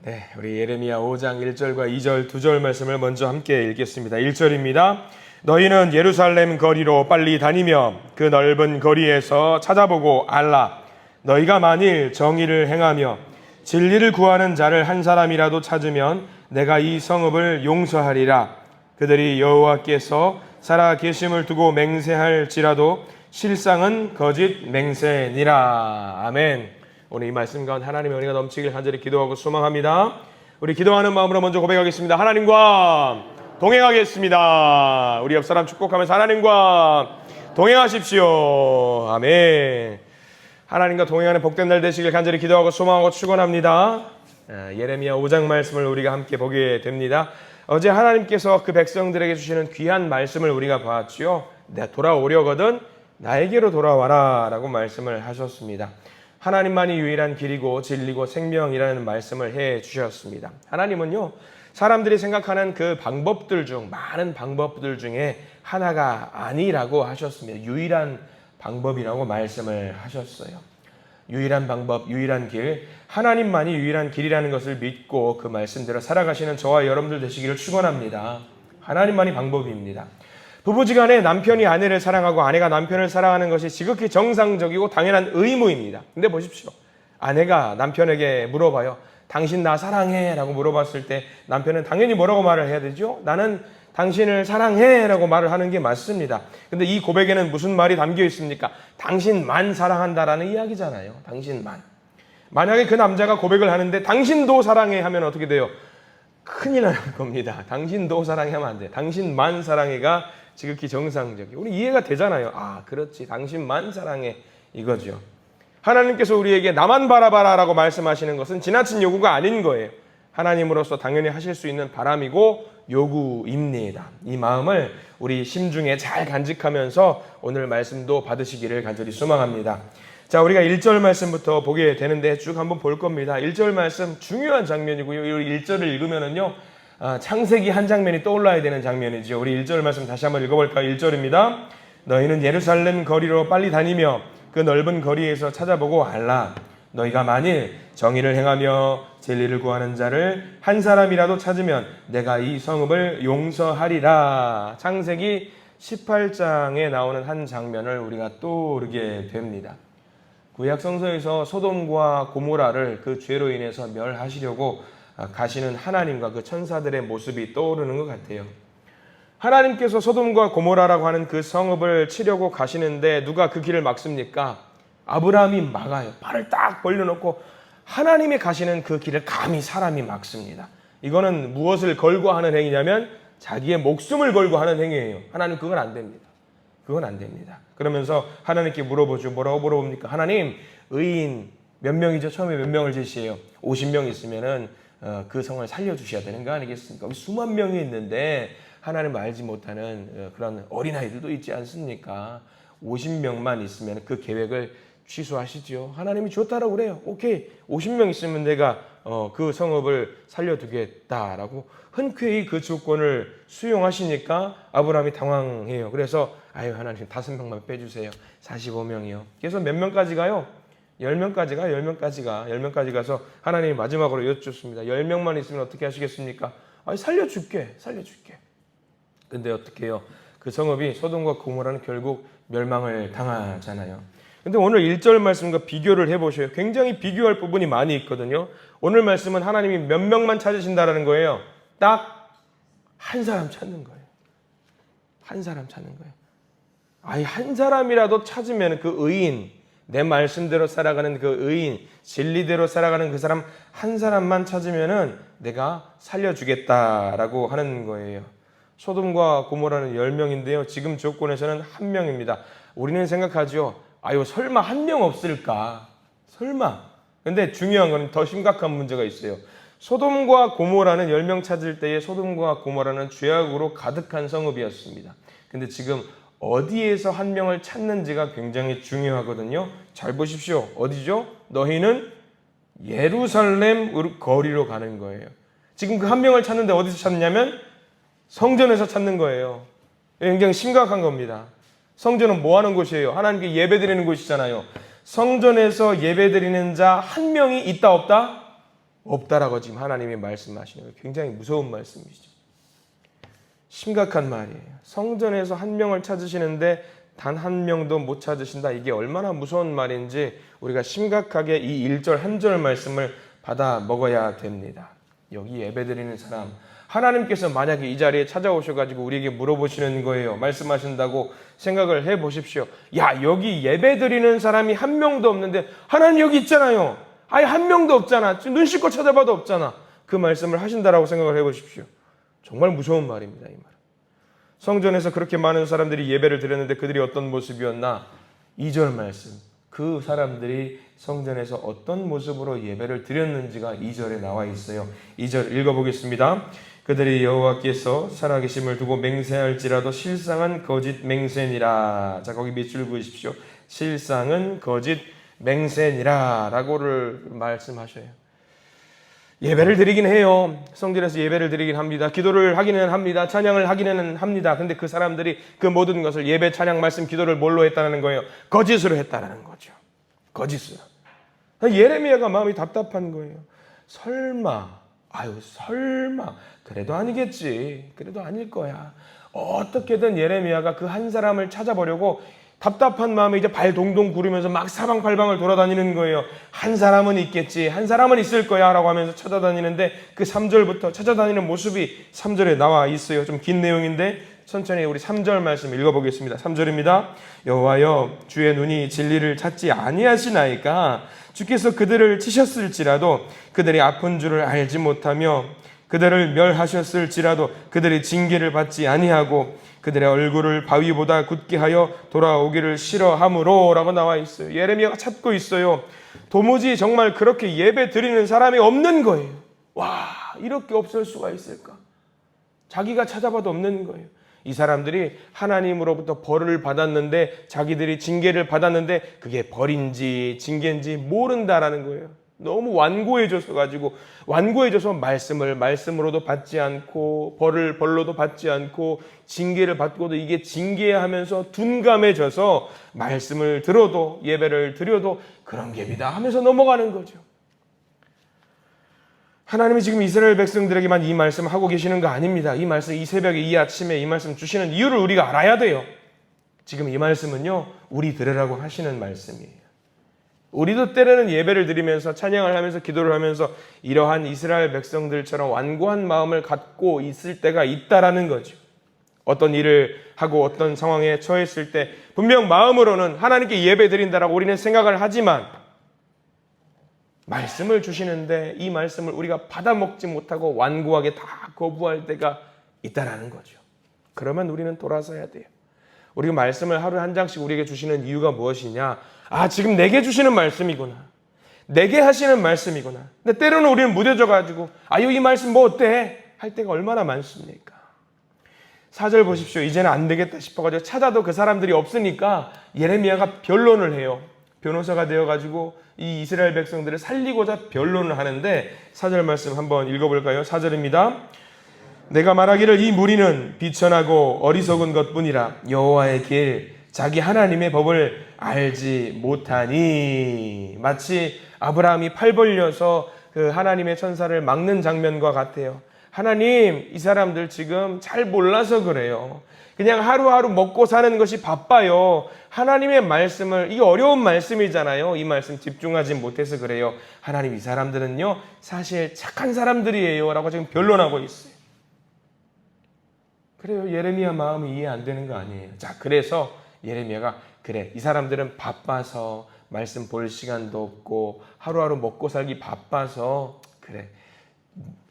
네, 우리 예레미야 5장 1절과 2절, 2절 말씀을 먼저 함께 읽겠습니다. 1절입니다. 너희는 예루살렘 거리로 빨리 다니며 그 넓은 거리에서 찾아보고 알라. 너희가 만일 정의를 행하며 진리를 구하는 자를 한 사람이라도 찾으면 내가 이 성읍을 용서하리라. 그들이 여호와께서 살아 계심을 두고 맹세할지라도 실상은 거짓 맹세니라. 아멘. 오늘 이 말씀 가운데 하나님의 은혜가 넘치길 간절히 기도하고 소망합니다. 우리 기도하는 마음으로 먼저 고백하겠습니다. 하나님과 동행하겠습니다. 우리 옆 사람 축복하면서 하나님과 동행하십시오. 아멘. 하나님과 동행하는 복된 날 되시길 간절히 기도하고 소망하고 축원합니다. 예레미야 5장 말씀을 우리가 함께 보게 됩니다. 어제 하나님께서 그 백성들에게 주시는 귀한 말씀을 우리가 봤지요. 내가 돌아오려거든 나에게로 돌아와라 라고 말씀을 하셨습니다. 하나님만이 유일한 길이고 진리고 생명이라는 말씀을 해 주셨습니다. 하나님은요, 사람들이 생각하는 그 방법들 중, 많은 방법들 중에 하나가 아니라고 하셨습니다. 유일한 방법이라고 말씀을 하셨어요. 유일한 방법, 유일한 길, 하나님만이 유일한 길이라는 것을 믿고 그 말씀대로 살아가시는 저와 여러분들 되시기를 축원합니다. 하나님만이 방법입니다. 부부지간에 남편이 아내를 사랑하고 아내가 남편을 사랑하는 것이 지극히 정상적이고 당연한 의무입니다. 근데 보십시오. 아내가 남편에게 물어봐요. 당신 나 사랑해? 라고 물어봤을 때 남편은 당연히 뭐라고 말을 해야 되죠? 나는 당신을 사랑해 라고 말을 하는 게 맞습니다. 근데 이 고백에는 무슨 말이 담겨 있습니까? 당신만 사랑한다라는 이야기잖아요. 당신만. 만약에 그 남자가 고백을 하는데 당신도 사랑해 하면 어떻게 돼요? 큰일 날 겁니다. 당신도 사랑해 하면 안 돼요. 당신만 사랑해가 지극히 정상적이. 우리 이해가 되잖아요. 아, 그렇지. 당신만 사랑해. 이거죠. 하나님께서 우리에게 나만 바라봐라 라고 말씀하시는 것은 지나친 요구가 아닌 거예요. 하나님으로서 당연히 하실 수 있는 바람이고 요구입니다. 이 마음을 우리 심중에 잘 간직하면서 오늘 말씀도 받으시기를 간절히 소망합니다. 자, 우리가 1절 말씀부터 보게 되는데 쭉 한번 볼 겁니다. 1절 말씀 중요한 장면이고요. 이 1절을 읽으면은요, 창세기 한 장면이 떠올라야 되는 장면이죠. 우리 1절 말씀 다시 한번 읽어볼까요? 1절입니다. 너희는 예루살렘 거리로 빨리 다니며 그 넓은 거리에서 찾아보고 알라. 너희가 만일 정의를 행하며 진리를 구하는 자를 한 사람이라도 찾으면 내가 이 성읍을 용서하리라. 창세기 18장에 나오는 한 장면을 우리가 떠오르게 됩니다. 구약 성서에서 소돔과 고모라를 그 죄로 인해서 멸하시려고 가시는 하나님과 그 천사들의 모습이 떠오르는 것 같아요. 하나님께서 소돔과 고모라라고 하는 그 성읍을 치려고 가시는데 누가 그 길을 막습니까? 아브라함이 막아요. 발을 딱 벌려놓고 하나님이 가시는 그 길을 감히 사람이 막습니다. 이거는 무엇을 걸고 하는 행위냐면 자기의 목숨을 걸고 하는 행위예요. 하나님 그건 안 됩니다. 그건 안 됩니다. 그러면서 하나님께 물어보죠. 뭐라고 물어봅니까? 하나님, 의인 몇 명이죠? 처음에 몇 명을 제시해요? 50명 있으면은 그 성을 살려주셔야 되는 거 아니겠습니까? 수만 명이 있는데 하나님 알지 못하는 그런 어린아이들도 있지 않습니까? 50명만 있으면 그 계획을 취소하시죠. 하나님이 좋다라고 그래요. 오케이, 50명 있으면 내가 그 성읍을 살려두겠다라고 흔쾌히 그 조건을 수용하시니까 아브라함이 당황해요. 그래서 아유, 하나님 5명만 빼주세요. 45명이요. 그래서 몇 명까지 가요? 10명까지 가요. 10명까지 가서 하나님이 마지막으로 여쭙습니다. 10명만 있으면 어떻게 하시겠습니까? 살려줄게. 근데 어떻게 해요? 그 성읍이 소돔과 고모라는 결국 멸망을 당하잖아요. 근데 오늘 1절 말씀과 비교를 해보셔요. 굉장히 비교할 부분이 많이 있거든요. 오늘 말씀은 하나님이 몇 명만 찾으신다라는 거예요. 딱 한 사람 찾는 거예요. 한 사람 찾는 거예요. 한 사람이라도 찾으면 그 의인, 내 말씀대로 살아가는 그 의인, 진리대로 살아가는 그 사람 한 사람만 찾으면은 내가 살려주겠다라고 하는 거예요. 소돔과 고모라는 10명인데요. 지금 조건에서는 1명입니다. 우리는 생각하죠. 설마 1명 없을까? 설마. 근데 중요한 건 더 심각한 문제가 있어요. 소돔과 고모라는 10명 찾을 때에 소돔과 고모라는 죄악으로 가득한 성읍이었습니다. 근데 지금 어디에서 1명을 찾는지가 굉장히 중요하거든요. 잘 보십시오. 어디죠? 너희는 예루살렘 거리로 가는 거예요. 지금 그 1명을 찾는데 어디서 찾느냐면 성전에서 찾는 거예요. 굉장히 심각한 겁니다. 성전은 뭐 하는 곳이에요? 하나님께 예배드리는 곳이잖아요. 성전에서 예배드리는 자 1명이 있다 없다? 없다라고 지금 하나님이 말씀하시는 거예요. 굉장히 무서운 말씀이시죠. 심각한 말이에요. 성전에서 한 명을 찾으시는데 단 한 명도 못 찾으신다. 이게 얼마나 무서운 말인지 우리가 심각하게 이 1절 한 절 말씀을 받아 먹어야 됩니다. 여기 예배드리는 사람, 하나님께서 만약에 이 자리에 찾아오셔가지고 우리에게 물어보시는 거예요. 말씀하신다고 생각을 해보십시오. 야, 여기 예배드리는 사람이 한 명도 없는데 하나님 여기 있잖아요. 아예 한 명도 없잖아. 눈 씻고 찾아봐도 없잖아. 그 말씀을 하신다라고 생각을 해보십시오. 정말 무서운 말입니다. 이 말은. 성전에서 그렇게 많은 사람들이 예배를 드렸는데 그들이 어떤 모습이었나? 2절 말씀. 그 사람들이 성전에서 어떤 모습으로 예배를 드렸는지가 2절에 나와 있어요. 2절 읽어보겠습니다. 그들이 여호와께서 살아계심을 두고 맹세할지라도 실상은 거짓 맹세니라. 자, 거기 밑줄 그으십시오. 실상은 거짓 맹세니라 라고를 말씀하셔요. 예배를 드리긴 해요. 성전에서 예배를 드리긴 합니다. 기도를 하기는 합니다. 찬양을 하기는 합니다. 근데 그 사람들이 그 모든 것을 예배, 찬양, 말씀, 기도를 뭘로 했다는 거예요? 거짓으로 했다는 거죠. 거짓으로. 예레미야가 마음이 답답한 거예요. 설마, 그래도 아니겠지. 그래도 아닐 거야. 어떻게든 예레미야가 그 한 사람을 찾아보려고 답답한 마음에 이제 발 동동 구르면서 막 사방팔방을 돌아다니는 거예요. 한 사람은 있겠지. 한 사람은 있을 거야. 라고 하면서 찾아다니는데 그 3절부터 찾아다니는 모습이 3절에 나와 있어요. 좀 긴 내용인데 천천히 우리 3절 말씀 읽어보겠습니다. 3절입니다. 여호와여, 주의 눈이 진리를 찾지 아니하시나이까? 주께서 그들을 치셨을지라도 그들이 아픈 줄을 알지 못하며 그들을 멸하셨을지라도 그들이 징계를 받지 아니하고 그들의 얼굴을 바위보다 굳게 하여 돌아오기를 싫어함으로 라고 나와 있어요. 예레미야가 찾고 있어요. 도무지 정말 그렇게 예배 드리는 사람이 없는 거예요. 와, 이렇게 없을 수가 있을까? 자기가 찾아봐도 없는 거예요. 이 사람들이 하나님으로부터 벌을 받았는데 자기들이 징계를 받았는데 그게 벌인지 징계인지 모른다라는 거예요. 너무 완고해져서 말씀을 말씀으로도 받지 않고 벌을 벌로도 받지 않고 징계를 받고도 이게 징계하면서 둔감해져서 말씀을 들어도 예배를 드려도 그런 geb이다 하면서 넘어가는 거죠. 하나님이 지금 이스라엘 백성들에게만 이 말씀을 하고 계시는 거 아닙니다. 이 말씀, 이 새벽에, 이 아침에 이 말씀 주시는 이유를 우리가 알아야 돼요. 지금 이 말씀은요, 우리 들으라고 하시는 말씀이에요. 우리도 때로는 예배를 드리면서 찬양을 하면서 기도를 하면서 이러한 이스라엘 백성들처럼 완고한 마음을 갖고 있을 때가 있다라는 거죠. 어떤 일을 하고 어떤 상황에 처했을 때 분명 마음으로는 하나님께 예배 드린다라고 우리는 생각을 하지만 말씀을 주시는데 이 말씀을 우리가 받아먹지 못하고 완고하게 다 거부할 때가 있다라는 거죠. 그러면 우리는 돌아서야 돼요. 우리가 말씀을 하루에 한 장씩 우리에게 주시는 이유가 무엇이냐? 지금 내게 주시는 말씀이구나. 내게 하시는 말씀이구나. 근데 때로는 우리는 무뎌져가지고 이 말씀 뭐 어때? 할 때가 얼마나 많습니까? 4절 보십시오. 이제는 안 되겠다 싶어가지고 찾아도 그 사람들이 없으니까 예레미야가 변론을 해요. 변호사가 되어가지고 이 이스라엘 백성들을 살리고자 변론을 하는데 4절 말씀 한번 읽어볼까요? 4절입니다. 내가 말하기를 이 무리는 비천하고 어리석은 것뿐이라 여호와의 길 자기 하나님의 법을 알지 못하니. 마치 아브라함이 팔 벌려서 그 하나님의 천사를 막는 장면과 같아요. 하나님, 이 사람들 지금 잘 몰라서 그래요. 그냥 하루하루 먹고 사는 것이 바빠요. 하나님의 말씀을, 이게 어려운 말씀이잖아요. 이 말씀 집중하지 못해서 그래요. 하나님, 이 사람들은요 사실 착한 사람들이에요 라고 지금 변론하고 있어요. 그래요. 예레미야 마음이 이해 안 되는 거 아니에요. 자, 그래서 예레미야가 그래, 이 사람들은 바빠서 말씀 볼 시간도 없고 하루하루 먹고 살기 바빠서 그래,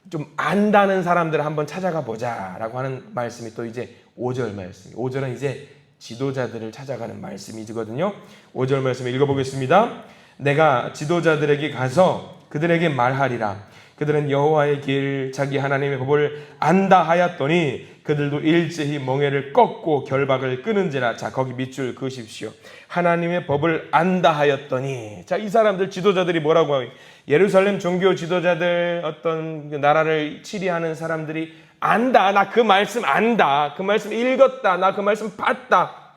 좀 안다는 사람들을 한번 찾아가 보자 라고 하는 말씀이 또 이제 5절 말씀. 5절은 이제 지도자들을 찾아가는 말씀이거든요. 5절 말씀 읽어보겠습니다. 내가 지도자들에게 가서 그들에게 말하리라. 그들은 여호와의 길 자기 하나님의 법을 안다 하였더니 그들도 일제히 멍에를 꺾고 결박을 끊은지라. 자, 거기 밑줄 그으십시오. 하나님의 법을 안다 하였더니. 자, 이 사람들 지도자들이 뭐라고 하요? 예루살렘 종교 지도자들, 어떤 나라를 치리하는 사람들이 안다. 나 그 말씀 안다. 그 말씀 읽었다. 나 그 말씀 봤다.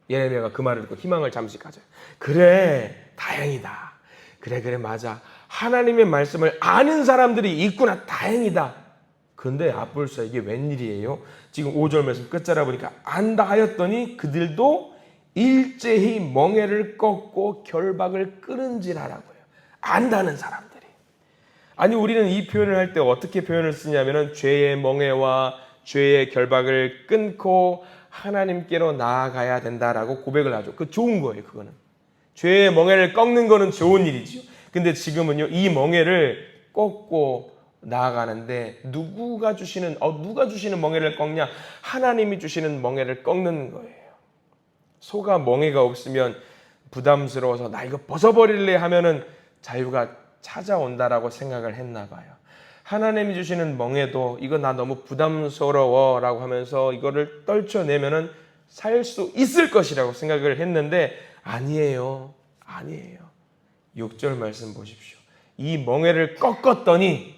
예레미야가 그 말을 듣고 희망을 잠시 가져요. 그래, 다행이다. 그래, 맞아. 하나님의 말씀을 아는 사람들이 있구나, 다행이다. 근데 앞불사 이게 웬일이에요? 지금 5절 말씀 끝자락 보니까 안다 하였더니 그들도 일제히 멍에를 꺾고 결박을 끊은지라라고요. 안다는 사람들이. 아니, 우리는 이 표현을 할 때 어떻게 표현을 쓰냐면은 죄의 멍에와 죄의 결박을 끊고 하나님께로 나아가야 된다라고 고백을 하죠. 그 좋은 거예요, 그거는. 죄의 멍에를 꺾는 거는 좋은 일이죠. 근데 지금은요, 이 멍에를 꺾고 나아가는데 누가 주시는 멍에를 꺾냐? 하나님이 주시는 멍에를 꺾는 거예요. 소가 멍에가 없으면 부담스러워서 나 이거 벗어버릴래 하면은 자유가 찾아온다라고 생각을 했나 봐요. 하나님이 주시는 멍에도 이거 나 너무 부담스러워라고 하면서 이거를 떨쳐내면은 살 수 있을 것이라고 생각을 했는데 아니에요. 6절 말씀 보십시오. 이 멍에를 꺾었더니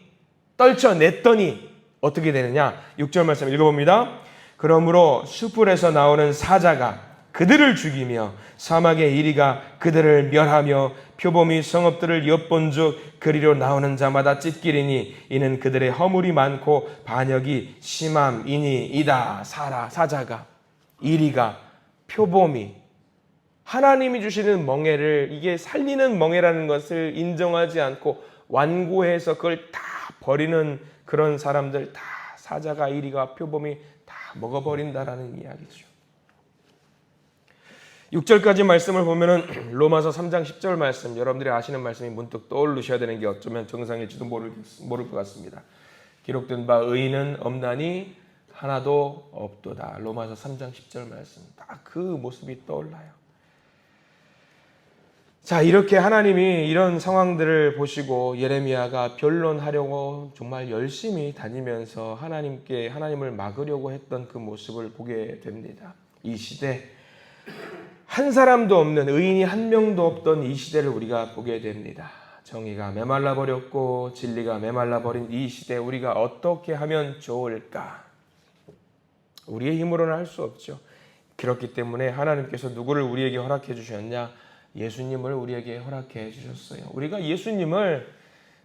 떨쳐냈더니 어떻게 되느냐? 6절 말씀 읽어봅니다. 그러므로 숯불에서 나오는 사자가 그들을 죽이며 사막의 이리가 그들을 멸하며 표범이 성읍들을 엿본즉 그리로 나오는 자마다 찢기리니 이는 그들의 허물이 많고 반역이 심함이니이다. 사자가, 이리가, 표범이, 하나님이 주시는 멍에를, 이게 살리는 멍에라는 것을 인정하지 않고 완고해서 그걸 다 버리는 그런 사람들, 다 사자가, 이리가, 표범이 다 먹어버린다라는 이야기죠. 6절까지 말씀을 보면은 로마서 3장 10절 말씀, 여러분들이 아시는 말씀이 문득 떠오르셔야 되는 게 어쩌면 정상일지도 모를 것 같습니다. 기록된 바 의인은 없나니 하나도 없도다. 로마서 3장 10절 말씀, 딱 그 모습이 떠올라요. 자, 이렇게 하나님이 이런 상황들을 보시고 예레미야가 변론하려고 정말 열심히 다니면서 하나님을 막으려고 했던 그 모습을 보게 됩니다. 이 시대, 한 사람도 없는, 의인이 한 명도 없던 이 시대를 우리가 보게 됩니다. 정의가 메말라 버렸고 진리가 메말라 버린 이 시대, 우리가 어떻게 하면 좋을까? 우리의 힘으로는 할 수 없죠. 그렇기 때문에 하나님께서 누구를 우리에게 허락해 주셨냐? 예수님을 우리에게 허락해 주셨어요. 우리가 예수님을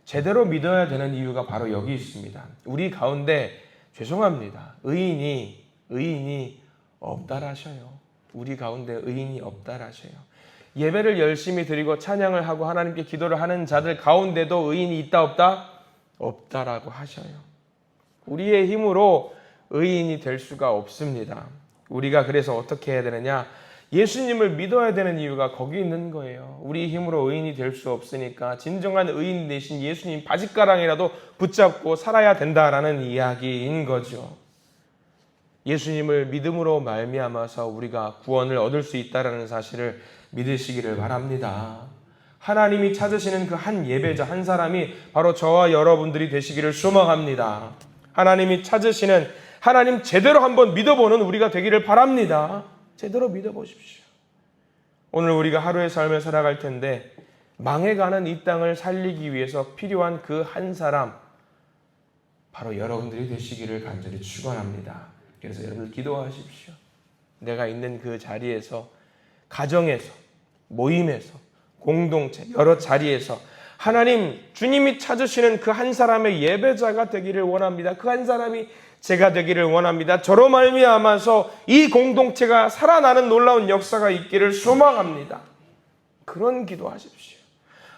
제대로 믿어야 되는 이유가 바로 여기 있습니다. 우리 가운데, 죄송합니다, 의인이 없다라셔요. 우리 가운데 의인이 없다라셔요. 예배를 열심히 드리고 찬양을 하고 하나님께 기도를 하는 자들 가운데도 의인이 있다 없다? 없다라고 하셔요. 우리의 힘으로 의인이 될 수가 없습니다. 우리가 그래서 어떻게 해야 되느냐? 예수님을 믿어야 되는 이유가 거기 있는 거예요. 우리 힘으로 의인이 될 수 없으니까 진정한 의인 대신 예수님 바짓가랑이라도 붙잡고 살아야 된다라는 이야기인 거죠. 예수님을 믿음으로 말미암아서 우리가 구원을 얻을 수 있다는 사실을 믿으시기를 바랍니다. 하나님이 찾으시는 그 한 예배자, 한 사람이 바로 저와 여러분들이 되시기를 소망합니다. 하나님이 찾으시는, 하나님 제대로 한번 믿어보는 우리가 되기를 바랍니다. 제대로 믿어보십시오. 오늘 우리가 하루의 삶을 살아갈 텐데 망해가는 이 땅을 살리기 위해서 필요한 그 한 사람, 바로 여러분들이 되시기를 간절히 축원합니다. 그래서 여러분 기도하십시오. 내가 있는 그 자리에서, 가정에서, 모임에서, 공동체, 여러 자리에서 하나님, 주님이 찾으시는 그 한 사람의 예배자가 되기를 원합니다. 그 한 사람이 제가 되기를 원합니다. 저로 말미암아서 이 공동체가 살아나는 놀라운 역사가 있기를 소망합니다. 그런 기도하십시오.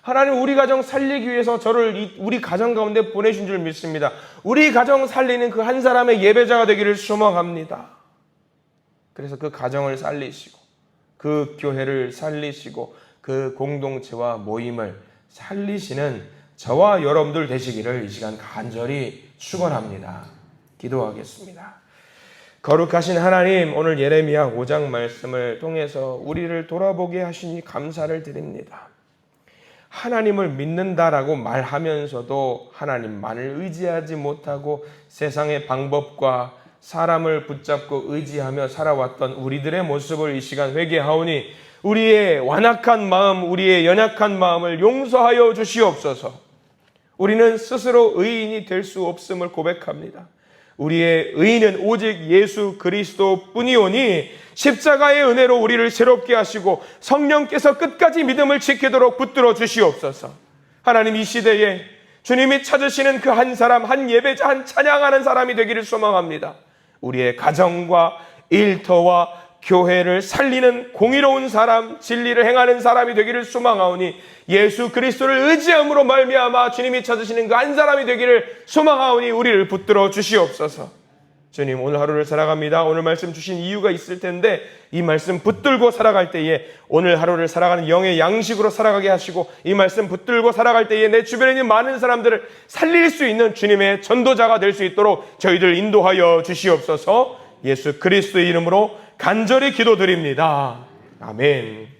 하나님, 우리 가정 살리기 위해서 저를 우리 가정 가운데 보내신 줄 믿습니다. 우리 가정 살리는 그 한 사람의 예배자가 되기를 소망합니다. 그래서 그 가정을 살리시고 그 교회를 살리시고 그 공동체와 모임을 살리시는 저와 여러분들 되시기를 이 시간 간절히 축원합니다. 기도하겠습니다. 거룩하신 하나님, 오늘 예레미야 5장 말씀을 통해서 우리를 돌아보게 하시니 감사를 드립니다. 하나님을 믿는다라고 말하면서도 하나님만을 의지하지 못하고 세상의 방법과 사람을 붙잡고 의지하며 살아왔던 우리들의 모습을 이 시간 회개하오니 우리의 완악한 마음, 우리의 연약한 마음을 용서하여 주시옵소서. 우리는 스스로 의인이 될 수 없음을 고백합니다. 우리의 의인은 오직 예수 그리스도 뿐이오니 십자가의 은혜로 우리를 새롭게 하시고 성령께서 끝까지 믿음을 지키도록 붙들어 주시옵소서. 하나님, 이 시대에 주님이 찾으시는 그 한 사람, 한 예배자, 한 찬양하는 사람이 되기를 소망합니다. 우리의 가정과 일터와 교회를 살리는 공의로운 사람, 진리를 행하는 사람이 되기를 소망하오니 예수 그리스도를 의지함으로 말미암아 주님이 찾으시는 그 한 사람이 되기를 소망하오니 우리를 붙들어 주시옵소서. 주님, 오늘 하루를 살아갑니다. 오늘 말씀 주신 이유가 있을 텐데 이 말씀 붙들고 살아갈 때에 오늘 하루를 살아가는 영의 양식으로 살아가게 하시고 이 말씀 붙들고 살아갈 때에 내 주변에 있는 많은 사람들을 살릴 수 있는 주님의 전도자가 될 수 있도록 저희들 인도하여 주시옵소서. 예수 그리스도의 이름으로 간절히 기도드립니다. 아멘.